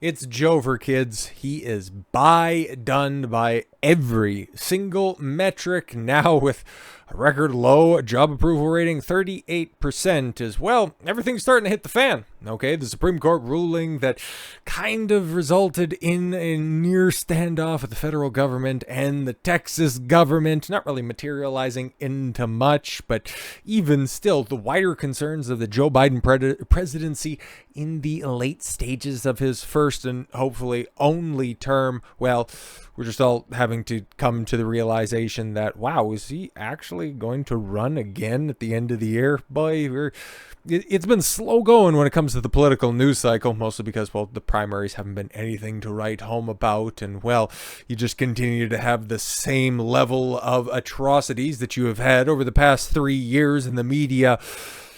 It's Jover, kids. He is done by every single metric now with a record low job approval rating, 38% as well. Everything's starting to hit the fan. Okay, the Supreme Court ruling that kind of resulted in a near standoff with the federal government and the Texas government, not really materializing into much, but even still, the wider concerns of the Joe Biden presidency in the late stages of his first and hopefully only term. Well, we're just all having to come to the realization that, wow, is he actually going to run again at the end of the year? Boy, it's been slow going when it comes to the political news cycle, mostly because, well, the primaries haven't been anything to write home about. And, well, you just continue to have the same level of atrocities that you have had over the past 3 years in the media,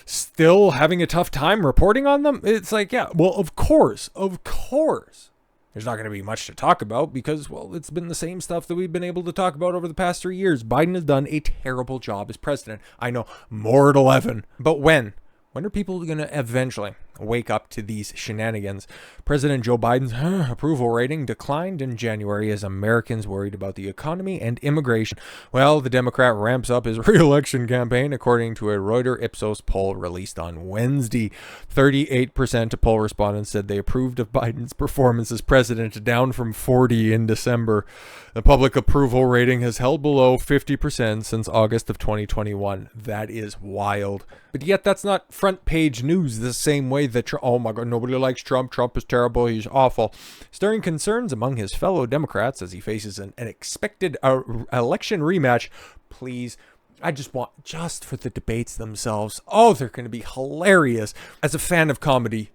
still having a tough time reporting on them. It's like, yeah, well, of course. There's not going to be much to talk about because, well, it's been the same stuff that we've been able to talk about over the past 3 years. Biden has done a terrible job as president. I know, more at 11. But when? When are people going to eventually wake up to these shenanigans? President Joe Biden's approval rating declined in January as Americans worried about the economy and immigration. Well, the Democrat ramps up his re-election campaign, according to a Reuters Ipsos poll released on Wednesday. 38% of poll respondents said they approved of Biden's performance as president, down from 40% in December. The public approval rating has held below 50% since August of 2021. That is wild. But yet that's not front page news the same way that, oh my God, nobody likes Trump. Trump is terrible. He's awful. Stirring concerns among his fellow Democrats as he faces an expected election rematch. Please, I just want, just for the debates themselves. Oh, they're going to be hilarious. As a fan of comedy,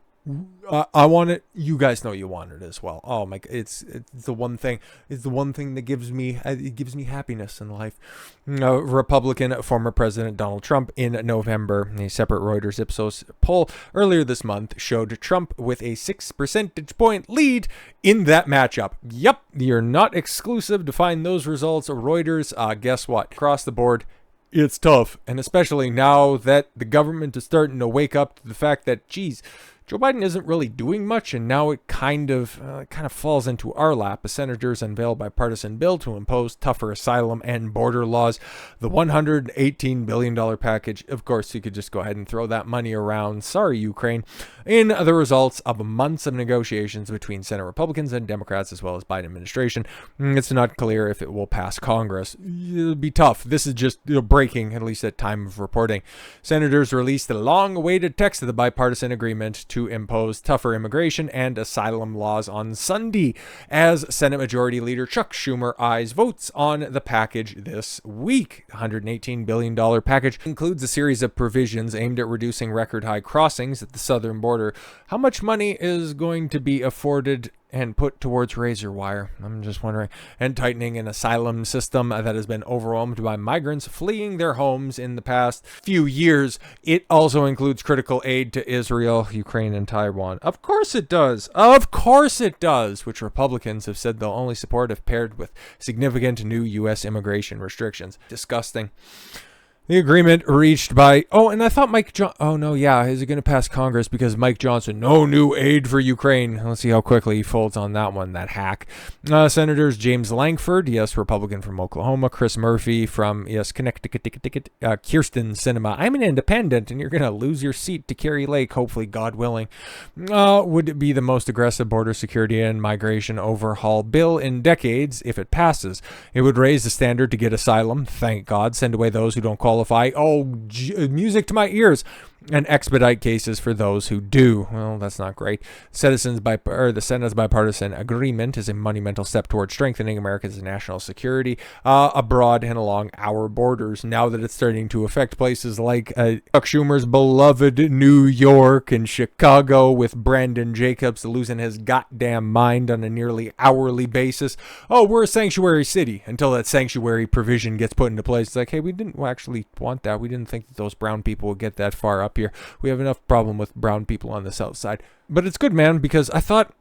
I want it. You guys know you want it as well. Oh my! It's the one thing. It's the one thing that gives me happiness in life. Republican former President Donald Trump in November, a separate Reuters Ipsos poll earlier this month showed Trump with a 6 percentage point lead in that matchup. Yep, you're not exclusive to find those results. Reuters. Guess what? Across the board, it's tough, and especially now that the government is starting to wake up to the fact that, geez, Joe Biden isn't really doing much, and now it kind of falls into our lap as senators unveil bipartisan bill to impose tougher asylum and border laws. The $118 billion package, of course, you could just go ahead and throw that money around. Sorry, Ukraine. In the results of months of negotiations between Senate Republicans and Democrats, as well as Biden administration, it's not clear if it will pass Congress. It'll be tough. This is just breaking, at least at time of reporting. Senators released the long-awaited text of the bipartisan agreement to impose tougher immigration and asylum laws on Sunday, as Senate Majority Leader Chuck Schumer eyes votes on the package this week. The $118 billion package includes a series of provisions aimed at reducing record-high crossings at the southern border. How much money is going to be afforded and put towards razor wire? I'm just wondering. And tightening an asylum system that has been overwhelmed by migrants fleeing their homes in the past few years. It also includes critical aid to Israel, Ukraine, and Taiwan. Of course it does. Of course it does, which Republicans have said they'll only support if paired with significant new U.S. immigration restrictions. Disgusting. The agreement reached by, and I thought is it going to pass Congress because Mike Johnson, no new aid for Ukraine. Let's see how quickly he folds on that one, that hack. Senators James Lankford, yes, Republican from Oklahoma, Chris Murphy from, yes, Connecticut, Kirsten Sinema, I'm an independent, and you're going to lose your seat to Kerry Lake, hopefully, God willing, would be the most aggressive border security and migration overhaul bill in decades if it passes. It would raise the standard to get asylum, thank God, send away those who don't qualify. Music to my ears. And expedite cases for those who do. Well, that's not great. The Senate's bipartisan agreement is a monumental step towards strengthening America's national security abroad and along our borders. Now that it's starting to affect places like Chuck Schumer's beloved New York and Chicago, with Brandon Jacobs losing his goddamn mind on a nearly hourly basis. Oh, we're a sanctuary city, until that sanctuary provision gets put into place. It's like, hey, we didn't actually want that. We didn't think that those brown people would get that far up here. We have enough problem with brown people on the south side. But it's good, man, because I thought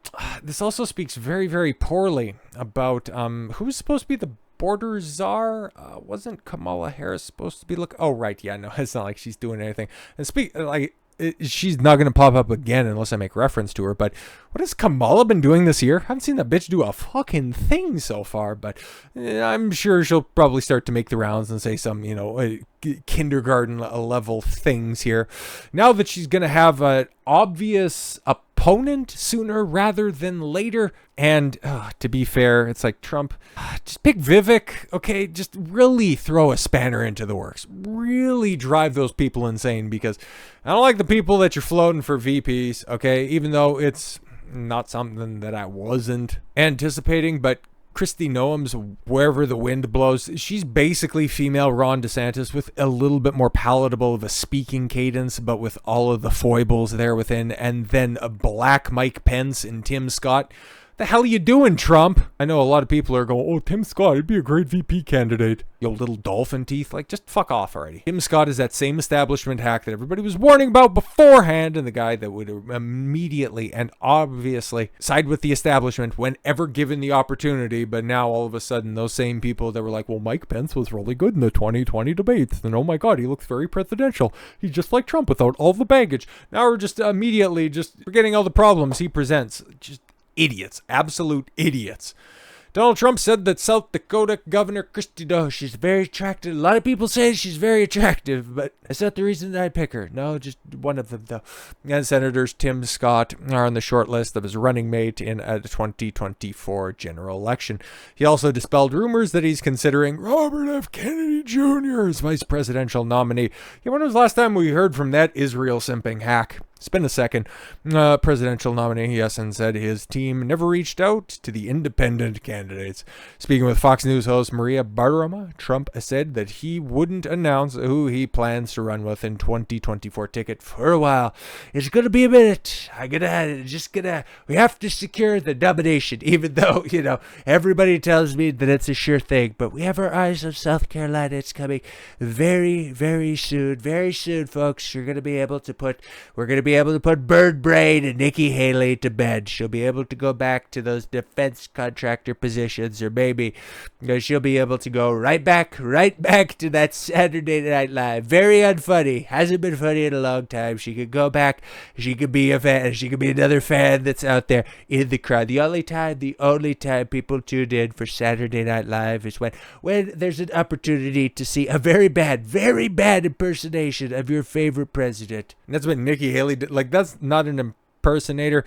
this also speaks very, very poorly about who's supposed to be the border czar. Wasn't Kamala Harris supposed to be oh right, yeah, no, it's not like she's doing anything. And she's not going to pop up again unless I make reference to her. But what has Kamala been doing this year? I haven't seen that bitch do a fucking thing so far, but I'm sure she'll probably start to make the rounds and say some, kindergarten level things here. Now that she's going to have an obvious opponent sooner rather than later. And to be fair, it's like Trump, just pick Vivek, okay? Just really throw a spanner into the works. Really drive those people insane, because I don't like the people that you're floating for VPs, okay? Even though it's not something that I wasn't anticipating, but Kristi Noem's Wherever the Wind Blows, she's basically female Ron DeSantis with a little bit more palatable of a speaking cadence, but with all of the foibles there within. And then a black Mike Pence and Tim Scott. The hell you doing, Trump? I know a lot of people are going, oh, Tim Scott, he'd be a great VP candidate. Yo, little dolphin teeth, like, just fuck off already. Tim Scott is that same establishment hack that everybody was warning about beforehand, and the guy that would immediately and obviously side with the establishment whenever given the opportunity. But now all of a sudden, those same people that were like, well, Mike Pence was really good in the 2020 debates, and oh my god, he looks very presidential. He's just like Trump without all the baggage. Now we're just immediately just forgetting all the problems he presents. Just idiots, absolute idiots. Donald Trump said that South Dakota Governor Kristi Noem, she's very attractive. A lot of people say she's very attractive, but that's not the reason that I pick her. No, just one of them, though. And Senators Tim Scott are on the short list of his running mate in a 2024 general election. He also dispelled rumors that he's considering Robert F. Kennedy Jr. as vice presidential nominee. Yeah, when was the last time we heard from that Israel simping hack? It's been a second. Presidential nominee, yes, and said his team never reached out to the independent candidates. Speaking with Fox News host Maria Bartiromo, Trump said that he wouldn't announce who he plans to run with in 2024 ticket for a while. It's going to be a minute. We have to secure the nomination, even though, everybody tells me that it's a sure thing. But we have our eyes on South Carolina. It's coming very, very soon. Very soon, folks. We're going to be able to put Bird Brain and Nikki Haley to bed. She'll be able to go back to those defense contractor positions, or maybe she'll be able to go right back to that Saturday Night Live. Very unfunny. Hasn't been funny in a long time. She could go back. She could be a fan. She could be another fan that's out there in the crowd. The only time people tuned in for Saturday Night Live is when there's an opportunity to see a very bad impersonation of your favorite president. And that's what Nikki Haley did. Like, that's not an impersonator.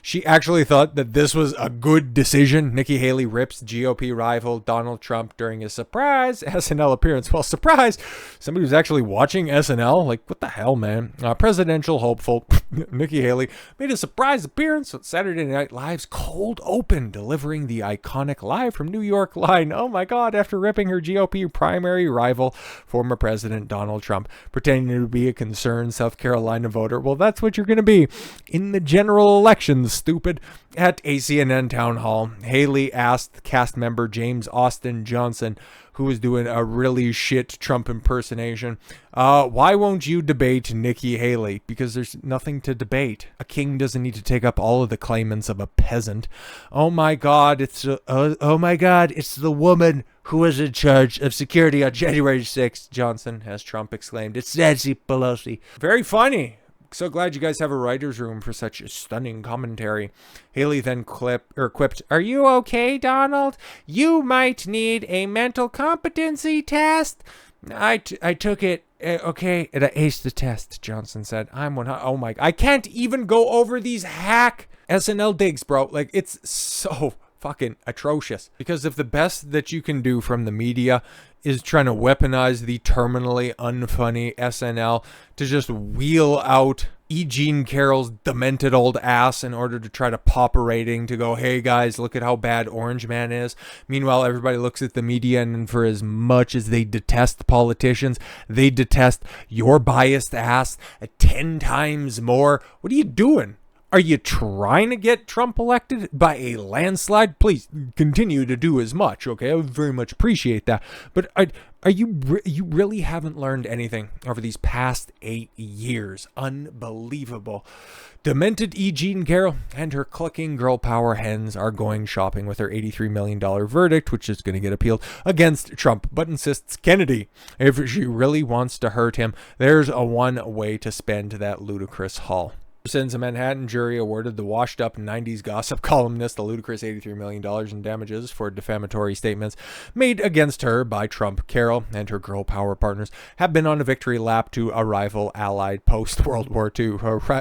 She actually thought that this was a good decision. Nikki Haley rips GOP rival Donald Trump during his surprise SNL appearance. Well, surprise! Somebody was actually watching SNL. Like, what the hell, man? Presidential hopeful Nikki Haley made a surprise appearance on Saturday Night Live's cold open, delivering the iconic Live from New York line. Oh my god, after ripping her GOP primary rival, former President Donald Trump, pretending to be a concerned South Carolina voter. Well, that's what you're going to be in the general elections, stupid. At a CNN town hall, Haley asked cast member James Austin Johnson, who was doing a really shit Trump impersonation, why won't you debate Nikki Haley? Because there's nothing to debate. A king doesn't need to take up all of the claimants of a peasant. Oh my god, it's the woman who was in charge of security on January 6th, Johnson, as Trump exclaimed. It's Nancy Pelosi. Very funny. So glad you guys have a writer's room for such a stunning commentary. Haley then quipped, "Are you okay, Donald? You might need a mental competency test." I took it, okay, and I aced the test, Johnson said. Oh my, I can't even go over these hack SNL digs, bro. Like, it's so fucking atrocious. Because if the best that you can do from the media is trying to weaponize the terminally unfunny SNL to just wheel out Jean Carroll's demented old ass in order to try to pop a rating to go, hey guys, look at how bad Orange Man is. Meanwhile, everybody looks at the media, and for as much as they detest politicians, they detest your biased ass 10 times more. What are you doing? Are you trying to get Trump elected by a landslide? Please continue to do as much, okay? I would very much appreciate that. But you really haven't learned anything over these past 8 years. Unbelievable. Demented E. Jean Carrol and her clucking girl power hens are going shopping with her $83 million verdict, which is going to get appealed against Trump, but insists Kennedy, if she really wants to hurt him, there's a one way to spend that ludicrous haul. Since a Manhattan jury awarded the washed-up 90s gossip columnist the ludicrous $83 million in damages for defamatory statements made against her by Trump, Carrol and her girl power partners have been on a victory lap to a rival allied post-World War II.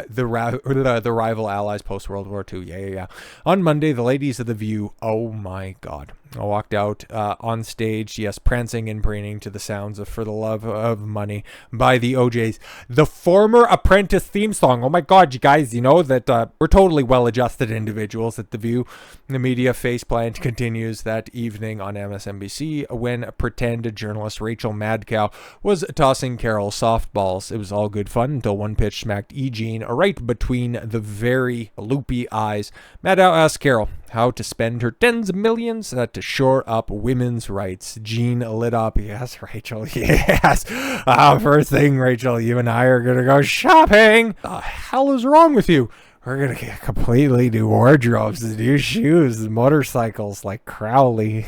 The rival allies post-World War II. Yeah. On Monday, the ladies of The View, oh my God, walked out on stage, yes, prancing and preening to the sounds of For the Love of Money by the OJs. The former Apprentice theme song. Oh my God, you guys, you know that we're totally well-adjusted individuals at The View. The media faceplant continues that evening on MSNBC when pretend journalist Rachel Maddow was tossing Carrol softballs. It was all good fun until one pitch smacked E. Jean right between the very loopy eyes. Maddow asked Carrol how to spend her tens of millions to shore up women's rights. Jean lit up. Yes, Rachel. Yes. First thing, Rachel, you and I are going to go shopping. The hell is wrong with you? We're going to get completely new wardrobes, new shoes, motorcycles like Crowley,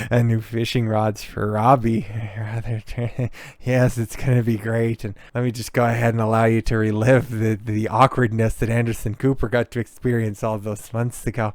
and new fishing rods for Robbie. Yes, it's going to be great. And let me just go ahead and allow you to relive the awkwardness that Anderson Cooper got to experience all those months ago.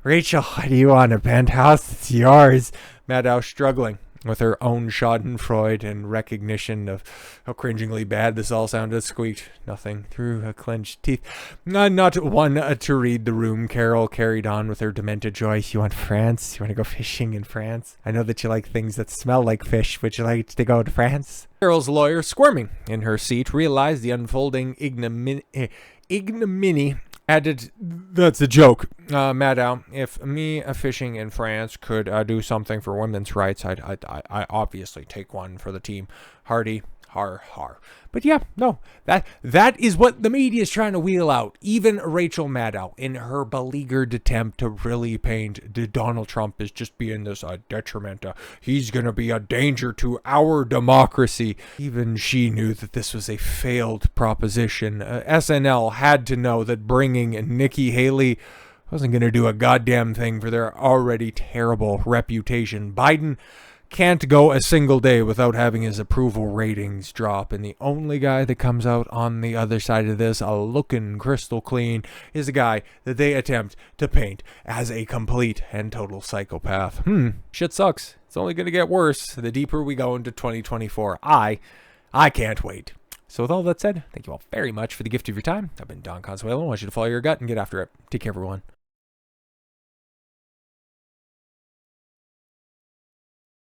Rachel, what do you want? A penthouse? It's yours. Maddow struggling with her own schadenfreude and recognition of how cringingly bad this all sounded, squeaked nothing through her clenched teeth. Not one to read the room. Carrol carried on with her demented joy. You want France? You want to go fishing in France? I know that you like things that smell like fish. Would you like to go to France? Carrol's lawyer, squirming in her seat, realized the unfolding ignominy. Added, that's a joke. Maddow, if me fishing in France could do something for women's rights, I obviously take one for the team. Hardy, har. But yeah, no, that is what the media is trying to wheel out. Even Rachel Maddow, in her beleaguered attempt to really paint Donald Trump as just being this detriment. He's going to be a danger to our democracy. Even she knew that this was a failed proposition. SNL had to know that bringing Nikki Haley wasn't going to do a goddamn thing for their already terrible reputation. Biden can't go a single day without having his approval ratings drop, and the only guy that comes out on the other side of this looking crystal clean is a guy that they attempt to paint as a complete and total psychopath. Shit sucks. It's only going to get worse the deeper we go into 2024. I can't wait. So with all that said, thank you all very much for the gift of your time. I've been Don Consuelo. I want you to follow your gut and get after it. Take care, everyone.